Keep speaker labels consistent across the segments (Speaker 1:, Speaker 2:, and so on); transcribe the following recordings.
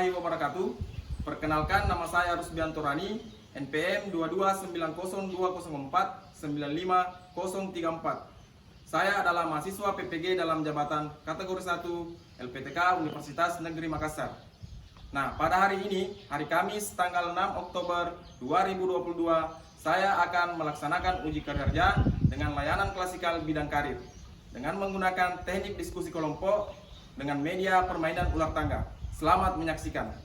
Speaker 1: warahmatullahi wabarakatuh. Perkenalkan, nama saya Rusbianto Rani, NPM 22902049534. Saya adalah mahasiswa PPG dalam jabatan kategori 1 LPTK Universitas Negeri Makassar. Nah, pada hari ini, hari Kamis tanggal 6 Oktober 2022, saya akan melaksanakan uji kerja dengan layanan klasikal bidang karir dengan menggunakan teknik diskusi kelompok dengan media permainan ular tangga. Selamat menyaksikan.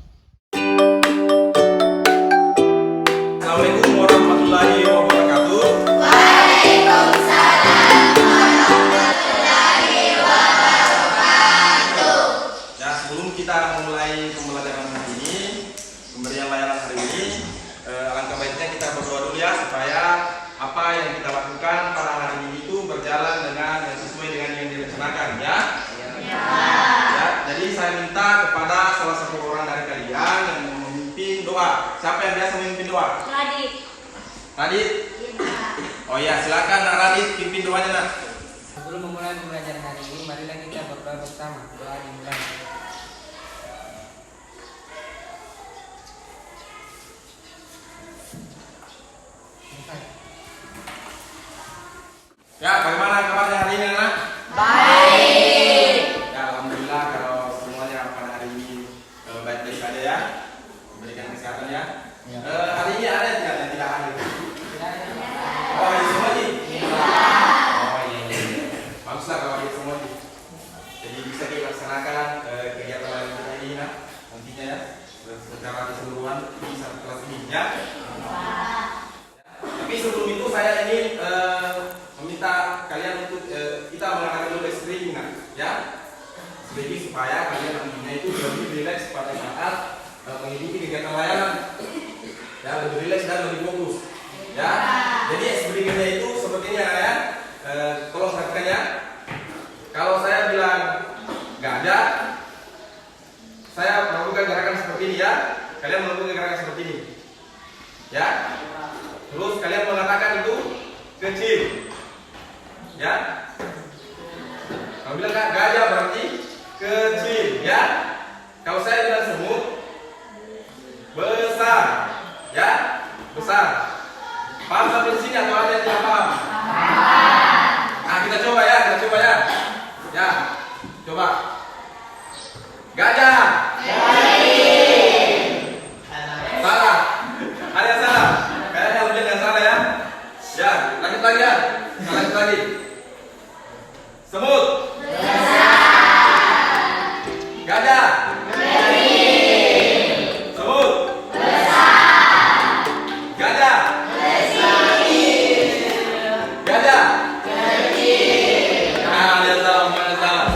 Speaker 1: Assalamualaikum warahmatullahi wabarakatuh.
Speaker 2: Waalaikumsalam warahmatullahi wabarakatuh.
Speaker 1: Ya, sebelum kita memulai pembelajaran hari ini, pemberian layanan hari ini, alangkah baiknya kita berdoa dulu ya, supaya apa yang kita lakukan pada hari ini itu berjalan dengan sesuai dengan yang direncanakan ya. Ya, jadi saya minta kepada salah satu orang dari kalian yang memimpin doa. Siapa yang biasa memimpin doa?
Speaker 2: Radit.
Speaker 1: Radit? Oh ya, silakan Nak Radit pimpin doanya Nak.
Speaker 3: Sebelum memulai pembelajaran hari ini, marilah kita berdoa bersama. Doa dimulai.
Speaker 1: Ya, bagaimana kabarnya hari ini Nak?
Speaker 2: Baik.
Speaker 1: Ya, alhamdulillah kalau semuanya pada hari ini baik-baik saja ya. Berikan kesehatan ya. Hari ini ada yang tidak hadir? Oh, ini semua nih? Oh iya, iya. Baguslah kalau ada semua nih. Jadi bisa dilaksanakan kegiatan lain kita ini Nak, nantinya ya, secara keseluruhan di satu kelas ini ya. Tapi sebelum itu saya ingin meminta kalian untuk kita mengadakan dulu streaming ya, streaming supaya kalian nantinya itu lebih rileks pada saat mengikuti kegiatan layanan ya, lebih rileks dan lebih fokus ya. Jadi streamingnya itu seperti ini ya, tolong perhatikan ya. Kalau saya bilang nggak ada, saya melakukan gerakan seperti ini ya, kalian melakukan gerakan seperti ini ya. Terus kalian mengatakan itu kecil ya. Kalau bilang nggak ada berarti kecil ya. Kalau saya bilang semut, besar ya, besar. Paham sampai sini atau ada yang tidak paham? Nah, kita coba ya, ya, coba. Gajah. Salah. Ada yang salah? Kayaknya ujian yang salah ya. Ya, lanjut lagi ya. Lanjut lagi. Semut. Gajah. Semut. Gajah. Gajah. Nah, ada salah, ada salah.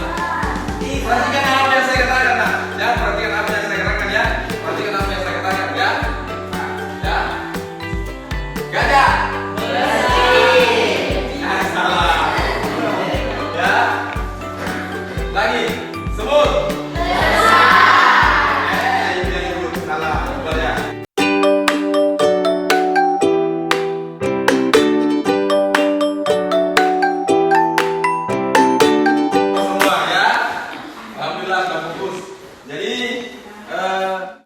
Speaker 1: Perhatikan apa yang saya katakan Nak. Ya, perhatikan apa yang saya katakan ya. Perhatikan apa yang saya katakan ya. Ya. Gajah. Nah, salah. Ya. Lagi. Semut. Itu yang dulu salah. Coba ya. Semua ya. Alhamdulillah sudah fokus. Jadi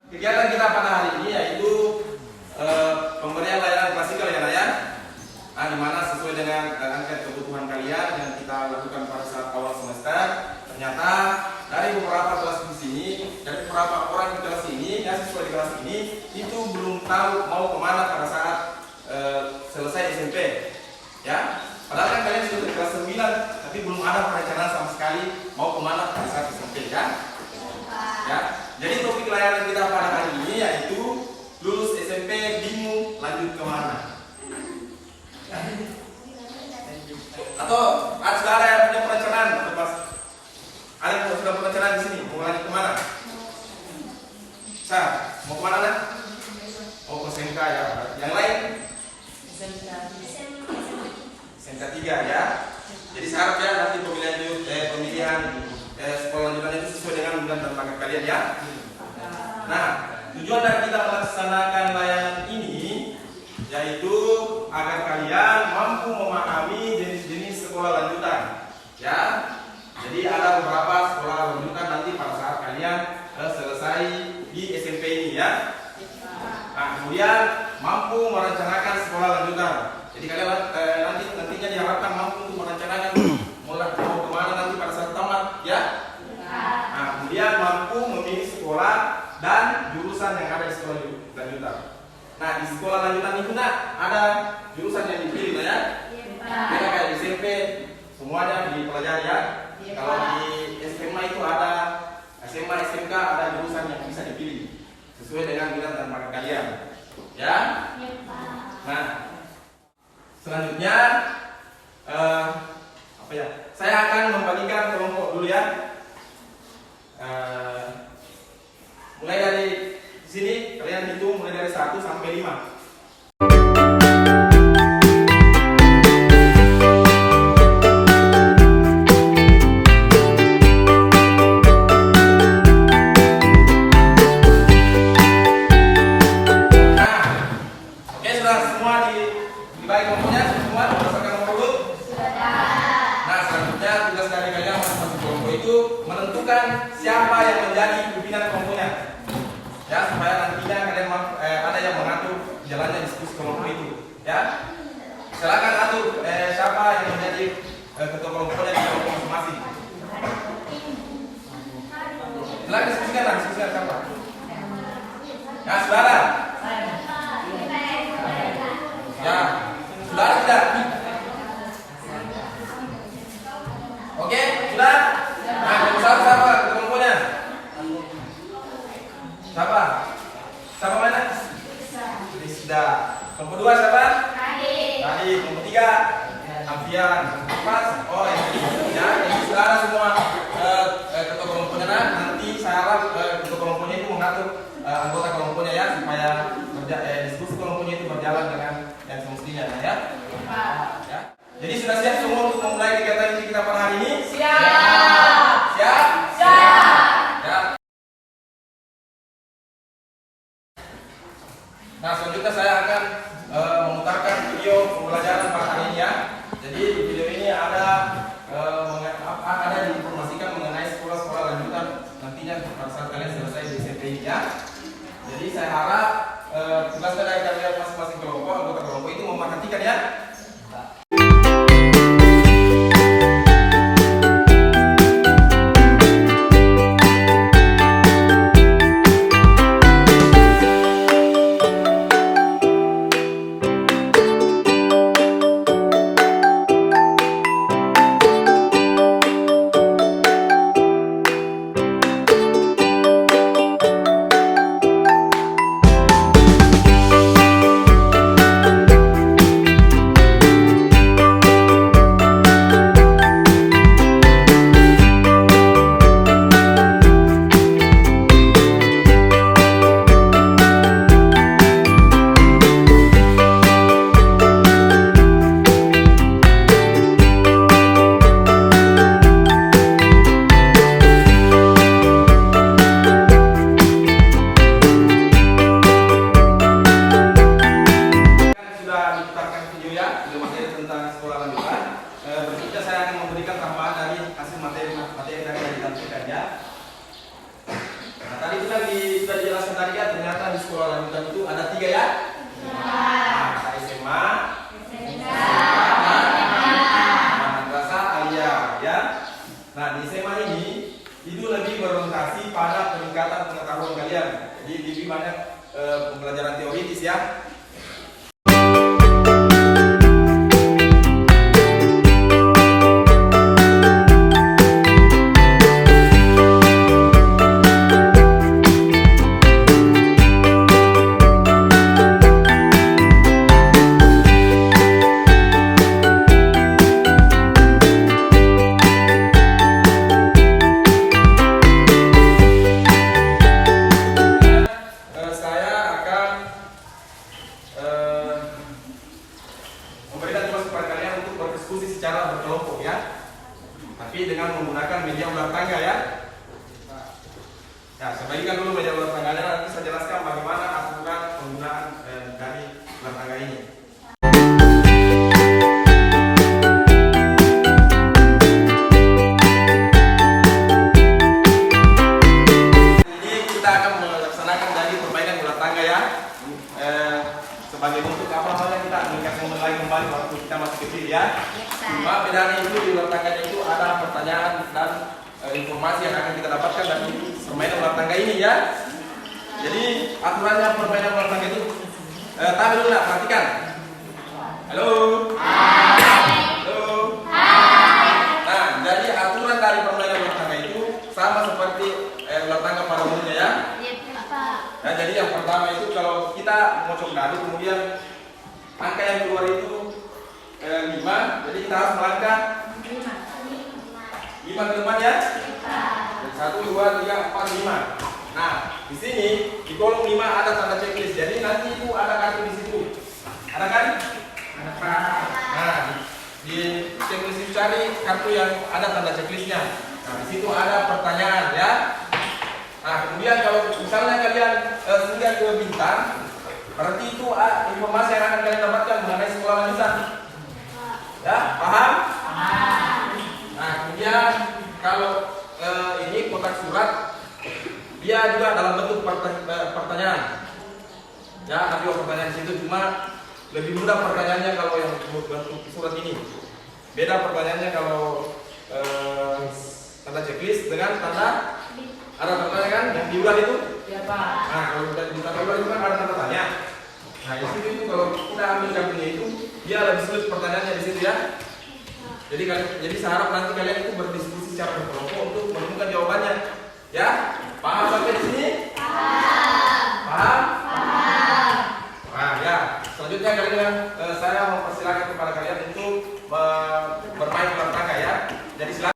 Speaker 1: kegiatan kita pada hari ini yaitu pemberian layanan klasikal ya Nak ya. Nah, di mana sesuai dengan angket kebutuhan kalian yang kita lakukan pada saat awal semester. Ternyata dari beberapa kelas di sini, dari beberapa orang di kelas ini, ya siswa di kelas ini itu belum tahu mau kemana pada saat selesai SMP, ya. Padahal kan kalian sudah di kelas 9, tapi belum ada perencanaan sama sekali mau kemana pada saat SMP, ya. Ya. Jadi topik layanan kita pada hari ini yaitu lulus SMP bingung lanjut kemana. Atau sudah ada yang punya perencanaan atau pas ada yang sudah perencanaan di sini mau lanjut kemana? Mau kemana Nak? Oh, ke SMK ya. Yang lain? SMK 3 ya. Jadi saya harap ya nanti pemilihan sekolah lanjutannya itu sesuai dengan minat dan bakat kalian ya. Nah, tujuan dari kita melaksanakan layanan ini yaitu agar kalian mampu memahami jenis-jenis sekolah lanjutan ya. Jadi ada beberapa sekolah lanjutan nanti pada saat kalian selesai di SMP ini ya. Nah, kemudian mampu merencanakan sekolah lanjutan. Jadi kalian nantinya diharapkan mampu untuk merencanakan mau kemana nanti pada saat tamat ya. Nah, kemudian mampu memilih sekolah dan jurusan yang ada di sekolah lanjutan. Nah, di sekolah lanjutan itu ada jurusan yang dipilih ya. Beda kayak di SMP semuanya dipelajari ya. Kalau di SMA itu ada SMA, SMK ada jurusan yang bisa dipilih sesuai dengan minat dan bakat kalian. Ya. Nah, selanjutnya apa ya? Saya akan membagikan kelompok dulu ya. Mulai dari sini kalian hitung mulai dari 1 sampai 5. Dibagi kelompoknya semua berdasarkan nomor urut. Nah, selanjutnya tugas dari kalian masing-masing kelompok itu menentukan siapa yang menjadi pimpinan kelompoknya. Ya, supaya nantinya kalian ada yang mengatur jalannya diskusi kelompok itu. Ya, silakan atur siapa yang menjadi ketua kelompoknya di kelompok masing-masing. Silakan diskusikan siapa. Ya, saudara. Ya, sudah tidak? Oke, sudah? Nah, siapa kelompoknya? Siapa? Siapa mana? Rizda. Kelompok 2 siapa? Tadi. Kelompok 3? Amfian. Pas? Oh, ini. Ya, ini saudara semua ketua kelompoknya. Nanti saya harap ketua kelompoknya itu mengatur anggota kelompoknya ya, supaya diskusi kelompoknya itu berjalan dengan yang semestinya ya. Ya. Jadi sudah siap semua untuk memulai kegiatan ini kita pada hari ini? Siap. Siap? Siap. Nah, selanjutnya saya akan memutarkan video pembelajaran pada hari ini ya. Jadi di video ini ada diinformasikan mengenai sekolah-sekolah lanjutan nantinya pada saat kalian selesai di SMP ini ya. Jadi saya harap tugas dari kalian masing-masing kelompok, anggota kelompok itu memperhatikan ya. Jadi lebih banyak pembelajaran teoritis ya. sebagai bentuk apa namanya kita mengingatkan kembali waktu kita masih kecil ya. Cuma bedanya itu di ular tangganya itu ada pertanyaan dan informasi yang akan kita dapatkan dari permainan ular tangga ini ya. Jadi aturannya permainan ular tangga itu tahu dulu nak, perhatikan. Halo. Halo. Nah, jadi aturan dari permainan ular tangga itu sama seperti ular tangga pada umumnya ya. Nah, jadi yang pertama itu kalau kita mocok dadu kemudian angka yang keluar itu 5, jadi kita harus melangkah 5 ke depan ya. 1, 2, 3, 4, 5. Nah, di sini di kolom 5 ada tanda checklist. Jadi nanti itu ada kartu di situ. Ada kan? Ada Pak. Nah, di checklist itu cari kartu yang ada tanda checklistnya. Nah, di situ ada pertanyaan ya. Nah, kemudian kalau misalnya kalian singgah ke bintang, berarti itu informasi yang akan kalian dapatkan mengenai sekolah lanjutan. Ya, paham? Nah, kemudian kalau ini kotak surat, dia juga dalam bentuk pertanyaan. Ya, ada dua pertanyaan di situ, cuma lebih mudah pertanyaannya kalau yang bentuk surat ini. Beda pertanyaannya kalau tanda checklist dengan tanda ada tanda kan yang di ular itu.
Speaker 3: Ya Pak.
Speaker 1: Nah, kalau kita di tanda ular itu kan ada tanda tanya. Nah, di situ itu kalau kita ambil kartunya itu, dia lebih sulit pertanyaannya di situ ya. Jadi saya harap nanti kalian itu berdiskusi secara berkelompok untuk menemukan jawabannya. Ya, paham sampai di sini? Paham? Nah, ya. Selanjutnya kalian saya mempersilakan kepada kalian untuk bermain ular tangga ya. Jadi silakan.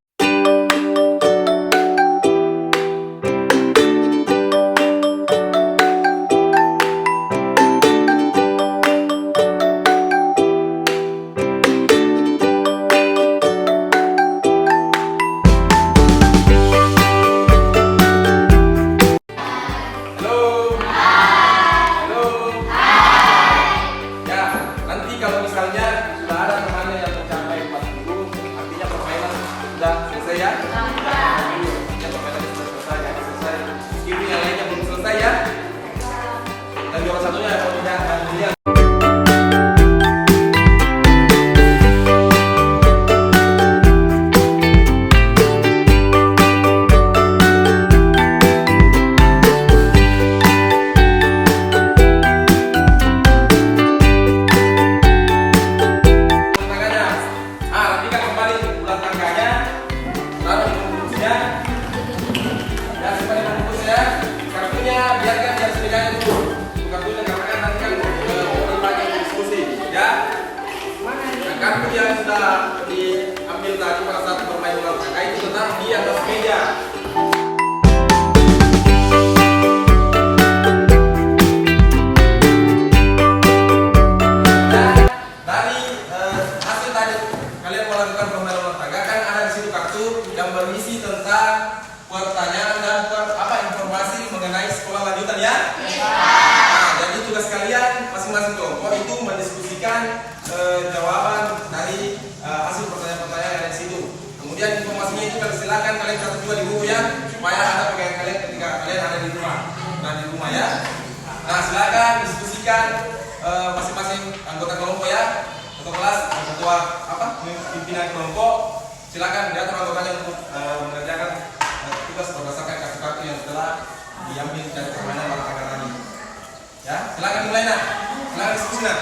Speaker 1: Kartu yang sudah diambil tadi pada saat bermain ular tangga itu tetap di atas meja. Dan dari hasil tadi kalian melakukan permainan ular tangga kan ada di situ kartu yang berisi tentang pertanyaan dan informasi mengenai sekolah lanjutan ya. Nah, jadi tugas kalian masing-masing kelompok itu mendiskusikan jawaban dari hasil pertanyaan-pertanyaan yang ada di situ. Kemudian informasinya itu silakan kalian catat juga di buku ya, supaya ada pegangan kalian ketika kalian ada di rumah. Nah, di rumah ya. Nah, silakan diskusikan masing-masing anggota kelompok ya, ketua kelas, ketua pimpinan kelompok. Silakan diatur anggotanya untuk mengerjakan tugas berdasarkan kartu-kartu yang telah diambil dari permainan ular tangga tadi. Ya, silakan dimulai nak. Silakan diskusi nak.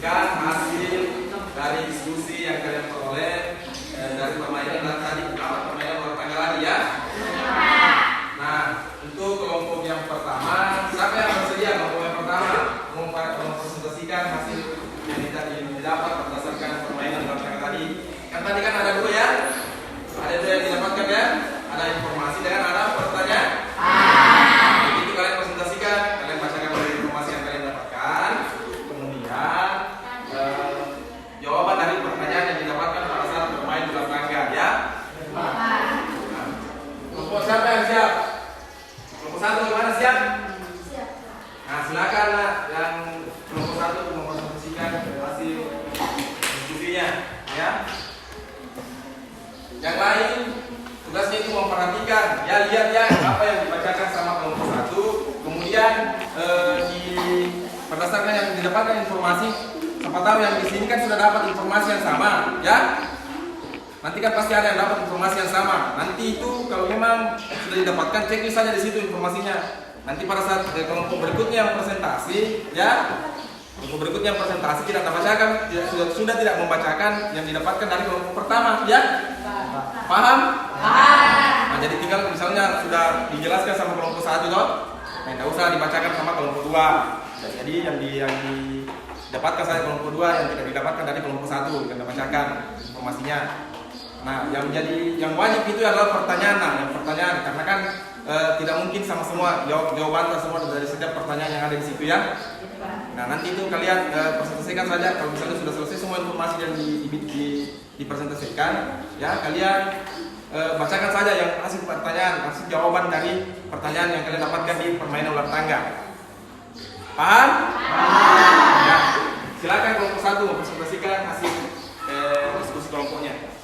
Speaker 1: presentasikan hasil dari diskusi yang kalian peroleh dari permainan dan tadi permainan ulang tangga lagi ya. Nah, untuk kelompok yang pertama, siapa yang bersedia kelompok yang pertama mempresentasikan hasil yang didapat berdasarkan permainan ulang tangga tadi? Kan tadi kan ada dua ya, ada dua yang didapatkan ya, ada informasi dan ada pertanyaan. Begitu kalian presentasikan, kalian bacakan dari informasi yang kalian dapatkan, kemudian jawaban dari pertanyaan yang didapatkan pada saat bermain ulang tangga ya. Kelompok siapa yang siap? Kelompok satu gimana siap? Siap. Nah silakan lah yang kelompok satu mempresentasikan hasil diskusinya ya. Yang lain tugasnya itu memperhatikan ya, lihat ya apa yang dibacakan sama kelompok satu, kemudian berdasarkan yang didapatkan informasi, siapa tahu yang di sini kan sudah dapat informasi yang sama ya. Nanti kan pasti ada yang dapat informasi yang sama. Nanti itu kalau memang sudah didapatkan, cek saja di situ informasinya. Nanti pada saat kelompok berikutnya yang presentasi ya, kelompok berikutnya yang presentasi kita bacakan, sudah tidak membacakan yang didapatkan dari kelompok pertama ya. Paham? Nah, jadi tinggal misalnya sudah dijelaskan sama kelompok satu toh, nah tidak usah dibacakan sama kelompok dua. Jadi yang didapatkan saya kelompok dua, yang tidak didapatkan dari kelompok satu kita bacakan informasinya. Nah, yang wajib itu adalah pertanyaan. Nah, yang pertanyaan karena kan tidak mungkin sama semua jawaban semua dari setiap pertanyaan yang ada di situ ya. Nah, nanti itu kalian presentasikan saja kalau misalnya sudah selesai semua informasi yang dipresentasikan ya, kalian bacakan saja yang hasil pertanyaan, hasil jawaban dari pertanyaan yang kalian dapatkan di permainan ulang tangga. Paham? Ya. Silakan kelompok satu mempresentasikan hasil diskusi kelompoknya.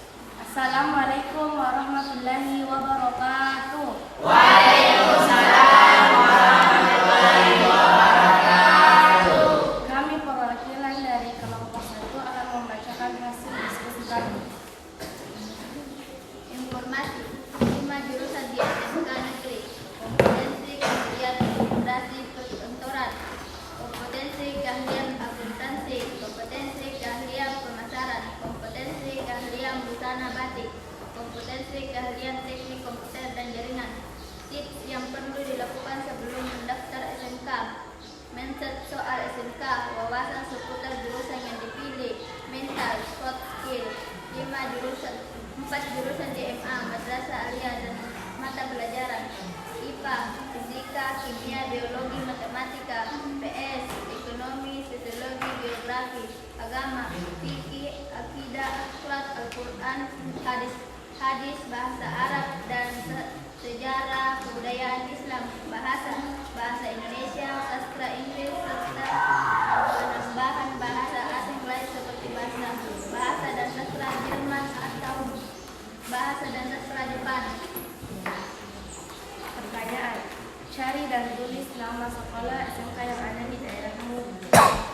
Speaker 2: Assalamualaikum warahmatullahi wabarakatuh.
Speaker 4: Waalaikumsalam warahmatullahi wabarakatuh.
Speaker 2: Kami perwakilan dari kelompok 1 akan membacakan hasil diskusi kami.
Speaker 4: Informasi 5 jurusan di SMK Negeri. Kompetensi keahlian administrasi perkantoran, kompetensi keahlian akuntansi, kompetensi keahlian pemasaran, kompetensi keahlian busana batik, kompetensi keahlian teknik komputer dan jaringan. Tips yang perlu dilakukan sebelum mendaftar SMK: mindset soal SMK, wawasan seputar jurusan yang dipilih, mental, soft skill. 4 jurusan DMA, madrasah aliyah dan mata pelajaran: IPA, fisika, kimia, biologi, matematika, PS, ekonomi, sosiologi, geografi, agama, fikih, akidah, akhlak, Al-Quran, hadis, bahasa Arab dan sejarah kebudayaan Islam, bahasa Indonesia, sastra Inggris, serta penambahan bahasa asing lain seperti bahasa dan sastra Jerman atau bahasa dan sastra Jepang.
Speaker 2: Pertanyaan: cari dan tulis nama sekolah SMK yang ada di daerahmu.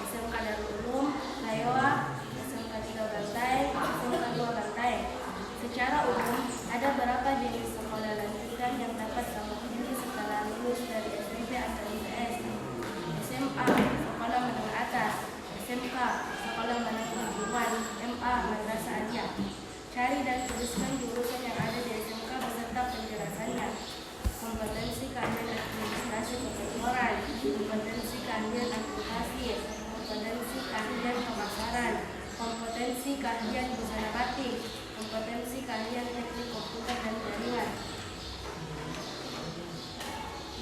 Speaker 2: SMK Darul Ulum, Layoa, SMK 3 Bantai, SMK 2 Bantai. Secara umum, ada berapa jenis sekolah lanjutan yang dapat kamu pilih setelah lulus dari SMP atau ITS? SMA, sekolah menengah atas. SMK, sekolah menengah kejuruan. MA, madrasah aliyah. Cari dan tuliskan jurusan yang ada di SMK beserta penjelasannya. Kompetensi keahlian administrasi perkantoran, kompetensi keahlian akuntansi, kompetensi keahlian pemasaran, kompetensi keahlian busana batik, kompetensi keahlian teknik komputer dan jaringan.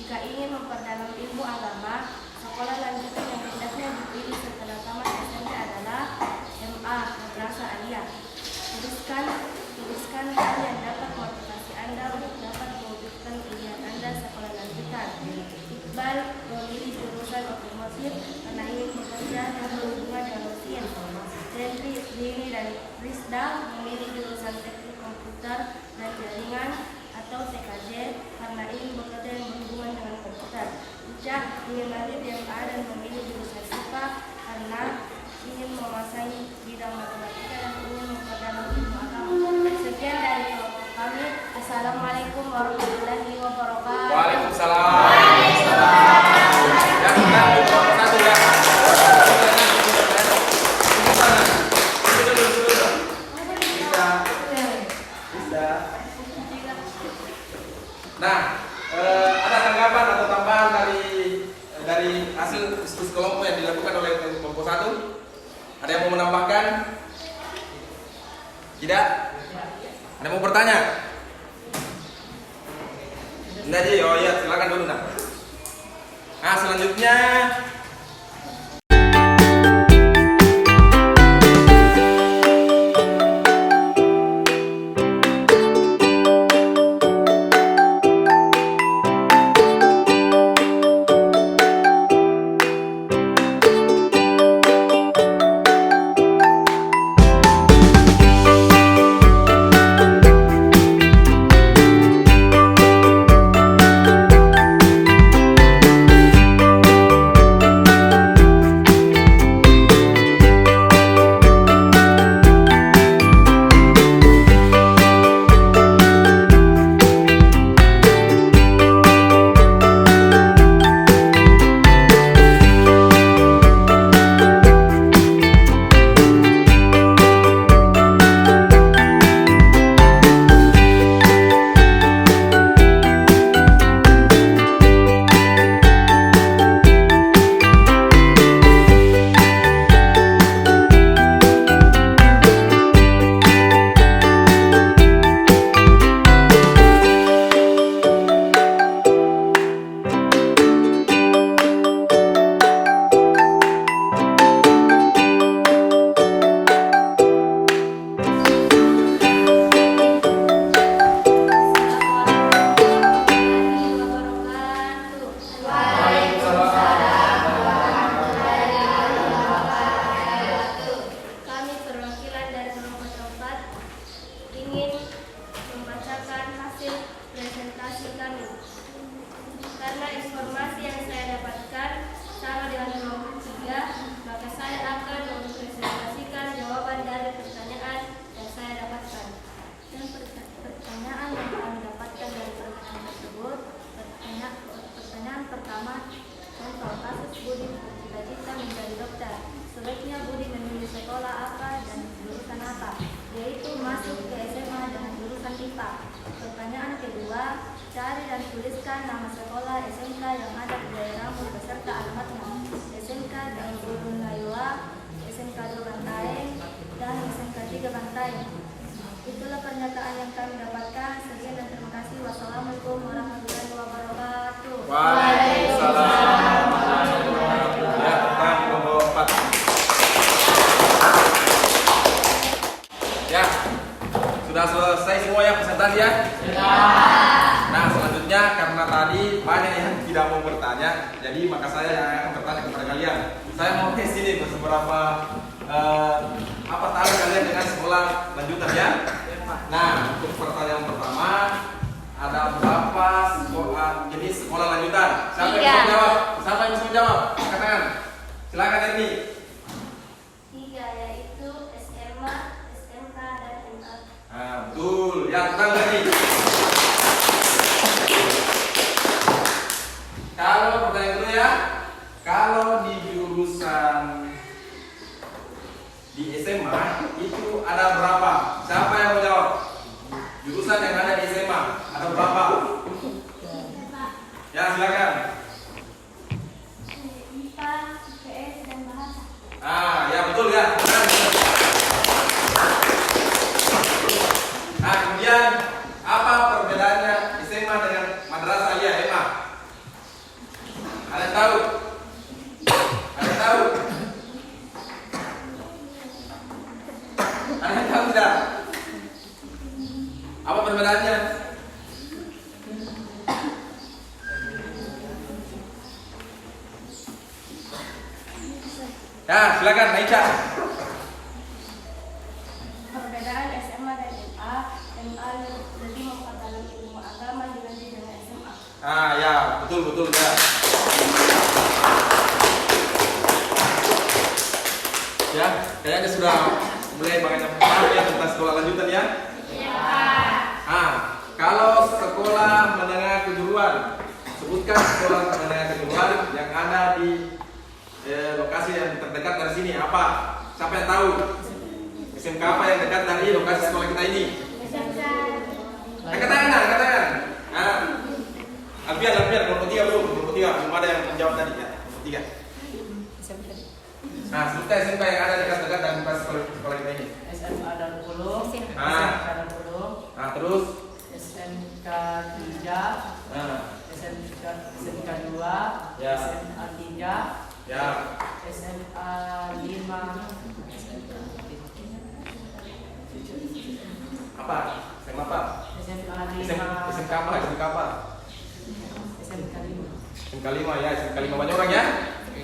Speaker 2: Jika ingin memperdalam ilmu agama, sekolah lanjutan yang hendaknya dipilih setelah tamat SMP adalah MA, madrasah aliyah. Tuliskan hal yang dapat motivasi Anda untuk dapat mewujudkan pilihan Anda sekolah lanjutan. Iqbal memilih jurusan otomotif karena ingin bekerja dan berhubungan dengan mesin. Deni dan Rizda memilih jurusan teknik komputer dan jaringan atau TKJ karena ingin bekerja yang berhubungan dengan komputer. Ijah ingin lanjut MA dan memilih jurusan IPA karena ingin menguasai bidang matematika dan ingin memperdalam ilmu agama. Sekian dari kelompok kami. Assalamualaikum warahmatullahi wabarakatuh.
Speaker 1: Waalaikumsalam. Yang benar kelompok satu ya. Ada yang mau menambahkan? Tidak? Ada yang mau bertanya? Enggak Ji, oh iya silakan dulu nak. Nah selanjutnya
Speaker 2: Karena informasi yang saya dapatkan sama dengan kelompok 3, maka saya akan mempresentasikan jawaban dari pertanyaan yang saya dapatkan.
Speaker 4: Dan pertanyaan yang kami dapatkan dari pertanyaan tersebut, pertanyaan pertama, contoh kasus Budi bercita-cita menjadi dokter. Sebaiknya Budi memilih sekolah apa dan jurusan apa, yaitu masuk ke SMA dengan jurusan IPA. Pertanyaan kedua, cari dan tuliskan nama sekolah SMK yang ada di daerahmu beserta alamatnya. SMK Darul Ulum Layoa, SMK 2 Bantaeng, dan SMK 3 Bantaeng. Itulah pernyataan yang kami dapatkan. Sekian dan terima kasih. Wassalamualaikum warahmatullahi wabarakatuh.
Speaker 1: Waalaikumsalam. Ya, tentang kelompok 4. Ya, sudah selesai semua ya presentasi ya? Nah, selanjutnya karena tadi banyak yang tidak mau bertanya, jadi maka saya yang akan bertanya kepada kalian. Saya mau tes ini beberapa apa tahu kalian dengan sekolah lanjutan ya? Nah, untuk pertanyaan pertama, ada berapa jenis sekolah lanjutan? Siapa yang bisa jawab? Siapa yang bisa jawab? Katakan. Silakan Erni.
Speaker 2: 3, yaitu SMA, SMK, dan MA.
Speaker 1: Nah, betul. Ya, tenang lagi. Kalau pertanyaan kedua ya, kalau di jurusan di SMA itu ada berapa? Siapa yang mau jawab? Jurusan yang ada di SMA ada berapa? Ya silakan.
Speaker 2: IPA, IPS, dan bahasa.
Speaker 1: Ah ya betul ya. Nah kemudian apa perbedaannya SMA dengan madrasah aliyah SMA? Ada yang tahu? Ada yang tahu? Ada yang tahu tidak? Apa perbedaannya? Ya, silakan Aisyah.
Speaker 2: Perbedaan SMA dan MA, MA lebih memperdalam ilmu agama dibanding dengan SMA.
Speaker 1: Ah ya, betul ya. Ya, kayaknya sudah mulai banyak paham ya tentang sekolah lanjutan ya. Ah, kalau sekolah menengah kejuruan, sebutkan sekolah menengah kejuruan yang ada di lokasi yang terdekat dari sini apa? Siapa yang tahu? SMK apa yang dekat dari lokasi sekolah kita ini? Katakan. Nah, Alfian, kelompok 3 belum ada yang menjawab tadi ya. Kelompok 3. Nah, sebutkan SMK yang ada dekat-dekat apa? SMA apa?
Speaker 3: SMK
Speaker 1: SMK apa? SMK apa?
Speaker 3: SMK 5.
Speaker 1: SMK 5 ya, SMK 5 banyak orang ya?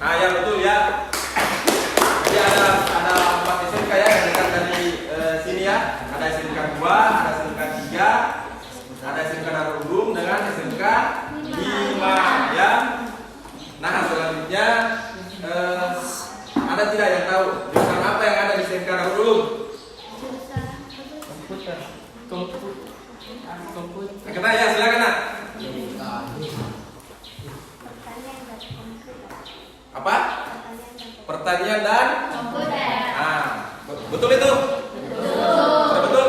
Speaker 1: Nah ya betul ya. Jadi ada 4 SMK ya yang dekat dari sini ya. Ada SMK 2, ada SMK 3, ada SMK Darul Ulum dengan SMK 5 ya. Nah selanjutnya ada tidak yang tahu jurusan apa yang ada di SMK Darul Ulum?
Speaker 3: Komputer.
Speaker 1: Kena ya, silakan nak. Apa? Pertanian dan
Speaker 4: Komputer.
Speaker 1: ah, betul itu? Sudah betul?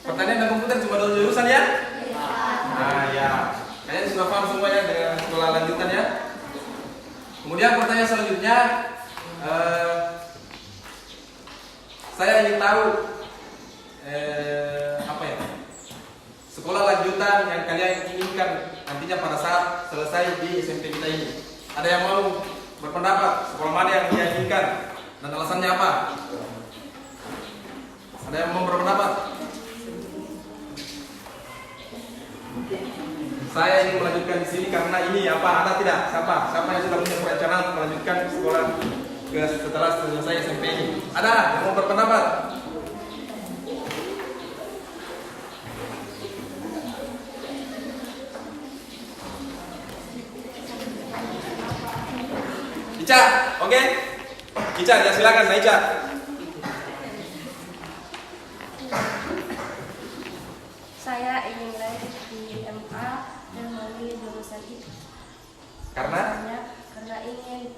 Speaker 1: Pertanian dan komputer cuma 2 jurusan ya? Nah ya, kalian sudah paham semuanya dengan sekolah lanjutan ya. Kemudian pertanyaan selanjutnya, saya ingin tahu apa ya? Sekolah lanjutan yang kalian inginkan nantinya pada saat selesai di SMP kita ini. Ada yang mau berpendapat sekolah mana yang dia inginkan dan alasannya apa? Ada yang mau berpendapat? Saya ingin melanjutkan di sini karena ini apa? Ada tidak? Siapa yang sudah punya perencanaan untuk melanjutkan sekolah setelah selesai SMP ini? Ada yang mau berpendapat? Ica, oke? Ica, ya silakan, Nah, Ica.
Speaker 2: Saya ingin lanjut di MA dan memilih jurusan itu. Karena ingin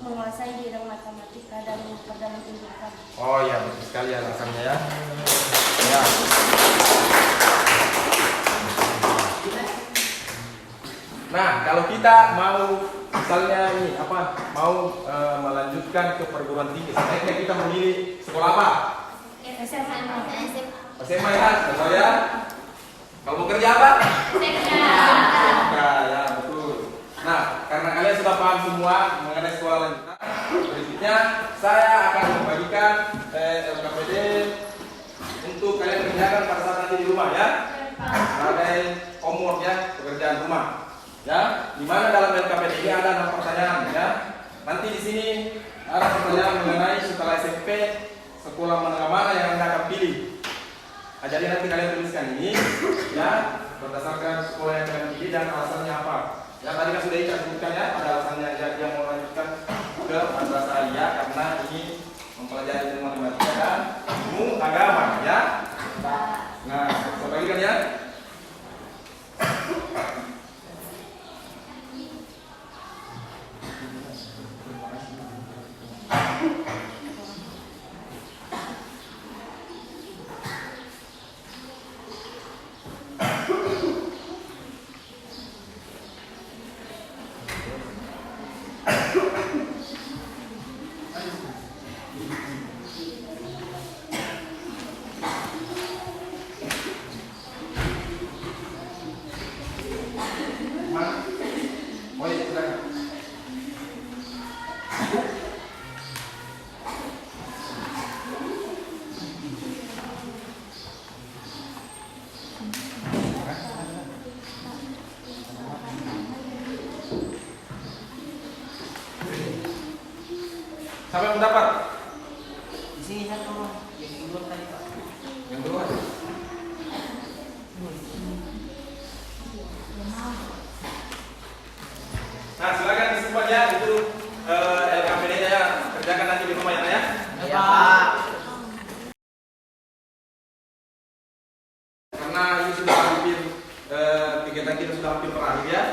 Speaker 2: menguasai bidang matematika dan memperdalam ilmu kami.
Speaker 1: Oh iya, betul sekali alasannya ya. Ya. Nah, kalau kita mau misalnya ini apa? Mau melanjutkan ke perguruan tinggi, sebaiknya kita memilih sekolah apa?
Speaker 2: SMA.
Speaker 1: SMA ya, betul ya. Kalau mau kerja apa? Ya, betul. Nah, karena kalian sudah paham semua mengenai sekolah lanjutan, berikutnya saya akan membagikan LKPD untuk kalian kerjakan pada saat nanti di rumah ya. Sebagai homework ya, pekerjaan rumah. Ya, di mana dalam LKPD ini ada 6 pertanyaan ya. Nanti di sini ada pertanyaan mengenai setelah SMP sekolah menengah mana yang Anda akan pilih. Nah, jadi nanti kalian tuliskan ini ya berdasarkan sekolah yang kalian pilih dan alasannya apa. Ya tadi kan sudah Ica sebutkan ya, ada alasannya dia mau melanjutkan ke madrasah Aliyah karena ini mempelajari ilmu matematika dan ilmu agama ya. Nah, saya bagikan ya. Oh iya, silakan. Siapa yang mendapat?
Speaker 3: Di sini satu yang kedua tadi Pak.
Speaker 1: Yang kedua. Nah, silakan disimpan ya itu LKPD-nya ya. Kerjakan nanti di rumah ya, Nak, ya.
Speaker 3: Ya Pak.
Speaker 1: Karena ini sudah hampir kegiatan kita sudah hampir berakhir ya.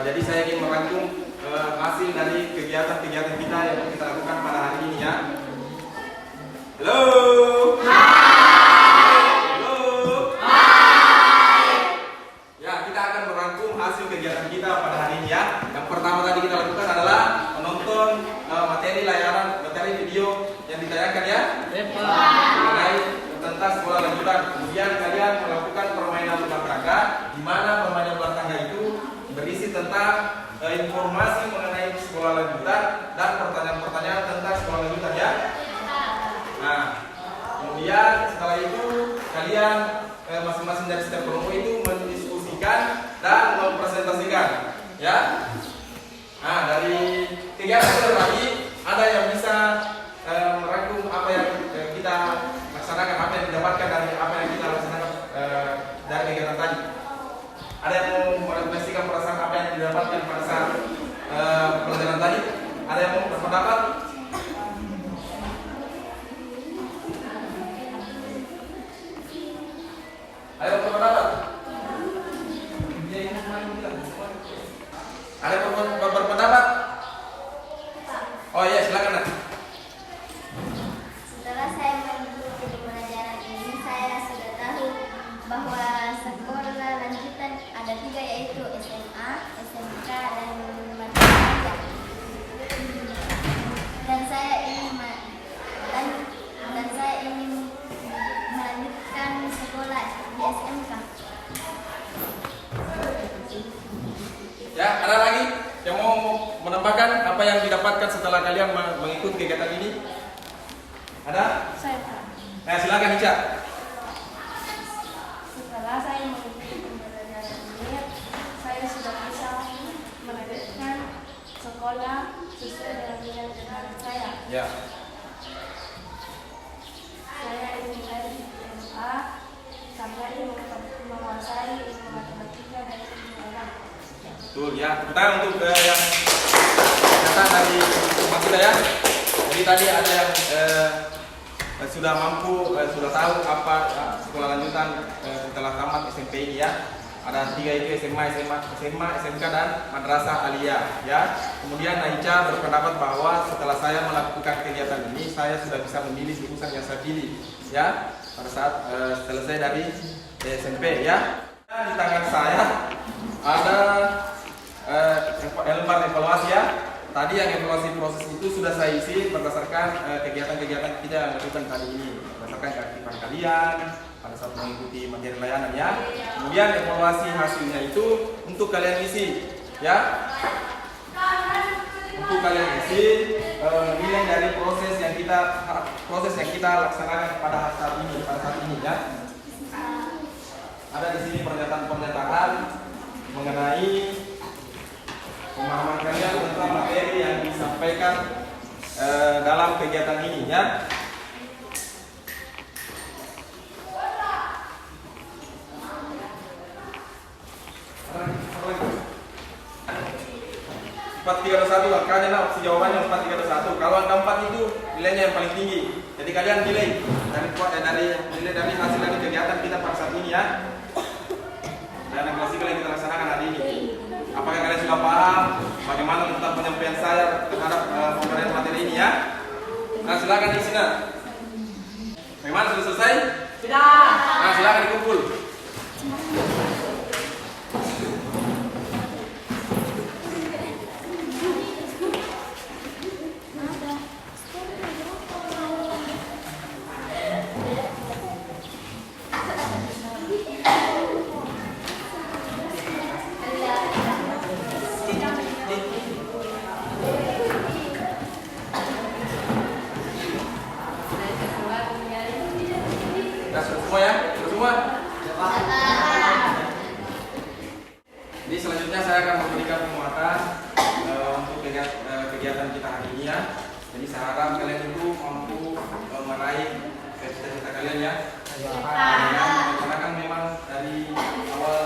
Speaker 1: Jadi saya ingin merangkum hasil dari kegiatan-kegiatan kita yang kita lakukan pada hari ini ya. Halo. Halo. Ya, kita akan merangkum hasil kegiatan kita pada hari ini ya. Yang pertama tadi kita lakukan adalah menonton materi video yang ditayangkan ya. Mengenai tentang sekolah lanjutan. Kemudian kalian melakukan permainan ular tangga, di mana permainan ular tangga itu berisi tentang informasi mengenai sekolah lanjutan dan pertanyaan-pertanyaan tentang sekolah lanjutan ya. Nah, kemudian kalian masing-masing dari setiap kelompok itu mendiskusikan dan mempresentasikan, ya. Nah, dari kegiatan tadi ada yang bisa merangkum apa yang kita laksanakan, apa yang didapatkan dari apa yang kita laksanakan dari kegiatan tadi. Ada yang mau menyampaikan perasaan apa yang didapatkan pada saat pelajaran tadi? Ada yang mau berpendapat? Ada yang berpendapat? Ada yang berpendapat? Oh iya, silakan Nak.
Speaker 4: Setelah saya mengikuti pelajaran ini, saya sudah tahu bahwa sekolah lanjutan ada 3, yaitu SMA, SMK, dan matematika. Dan saya ingin melanjutkan sekolah di SMK.
Speaker 1: Ya, ada lagi yang mau menambahkan apa yang didapatkan setelah kalian mengikuti kegiatan ini? Ada?
Speaker 2: Saya Pak.
Speaker 1: Nah, silakan Ica.
Speaker 2: Setelah saya mengikuti pembelajaran ini, saya sudah bisa melanjutkan sekolah sesuai dengan minat dan bakat saya.
Speaker 1: Ya.
Speaker 2: Saya ingin dari SMA sampai menguasai ilmu matematika dan ilmu alam.
Speaker 1: Betul ya. Kita untuk yang datang dari Masida ya. Jadi tadi ada yang sudah mampu, sudah tahu apa sekolah lanjutan setelah tamat SMP ini ya. Ada 3 itu SMA, SMK dan Madrasah Aliyah ya. Kemudian Naica berpendapat bahwa setelah saya melakukan kegiatan ini, saya sudah bisa memilih jurusan yang saya pilih ya pada saat selesai dari SMP ya. Di tangan saya ada lembar evaluasi ya. Tadi yang evaluasi proses itu sudah saya isi berdasarkan kegiatan-kegiatan kita yang lakukan kali ini, berdasarkan keaktifan kalian pada saat mengikuti materi layanan ya. Kemudian evaluasi hasilnya itu untuk kalian isi ya. Untuk kalian isi nilai dari proses yang kita laksanakan pada saat ini ya. Ada di sini pernyataan mengenai pemahaman kalian tentang materi yang disampaikan dalam kegiatan ini ya. Empat 321 angkanya opsi jawabannya 4321. Kalau angka 4 itu nilainya yang paling tinggi. Jadi kalian nilai dari hasil dari kegiatan kita pada saat ini ya. Dan yang klasik yang kita laksanakan hari ini. Apakah kalian sudah paham bagaimana tentang penyampaian saya terhadap pemberian materi ini ya? Nah silakan di sini. Bagaimana sudah selesai?
Speaker 3: Sudah.
Speaker 1: Nah silakan dikumpul. Semua ya? Semua? Jadi selanjutnya saya akan memberikan penguatan untuk kegiatan kita hari ini ya. Jadi saya harap kalian itu mampu meraih cita-cita kalian ya. Karena kan memang dari awal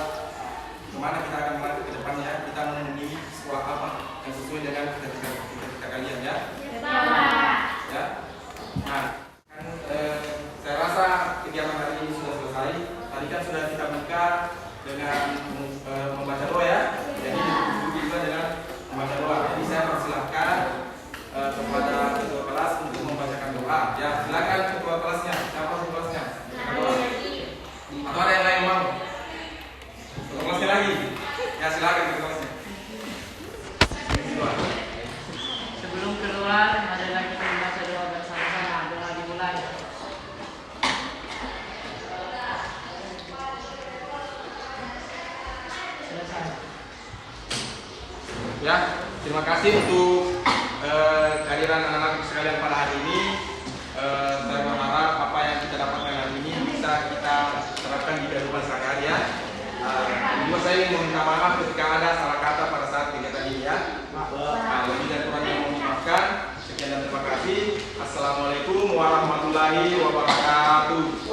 Speaker 1: kemana kita akan melangkah ke depannya, kita memilih sekolah apa yang sesuai dengan cita-cita kalian ya. Ya. Nah, saya rasa kegiatan hari ini sudah selesai. Tadi kan sudah kita buka dengan membaca doa ya. Jadi ditutup juga dengan membaca doa. Jadi saya persilahkan kepada ketua kelas untuk membacakan doa. Ya, silakan ketua kelasnya. Siapa ketua kelasnya? Atau ada yang lain mau? Ketua kelasnya lagi? Ya, silakan ketua kelasnya.
Speaker 3: Sebelum keluar, marilah kita membaca doa bersama-sama. Doa dimulai. Selesai.
Speaker 1: Ya, terima kasih untuk kehadiran anak-anak sekalian pada hari ini. Saya berharap apa yang kita dapatkan hari ini bisa kita Wassalamualaikum warahmatullahi wabarakatuh.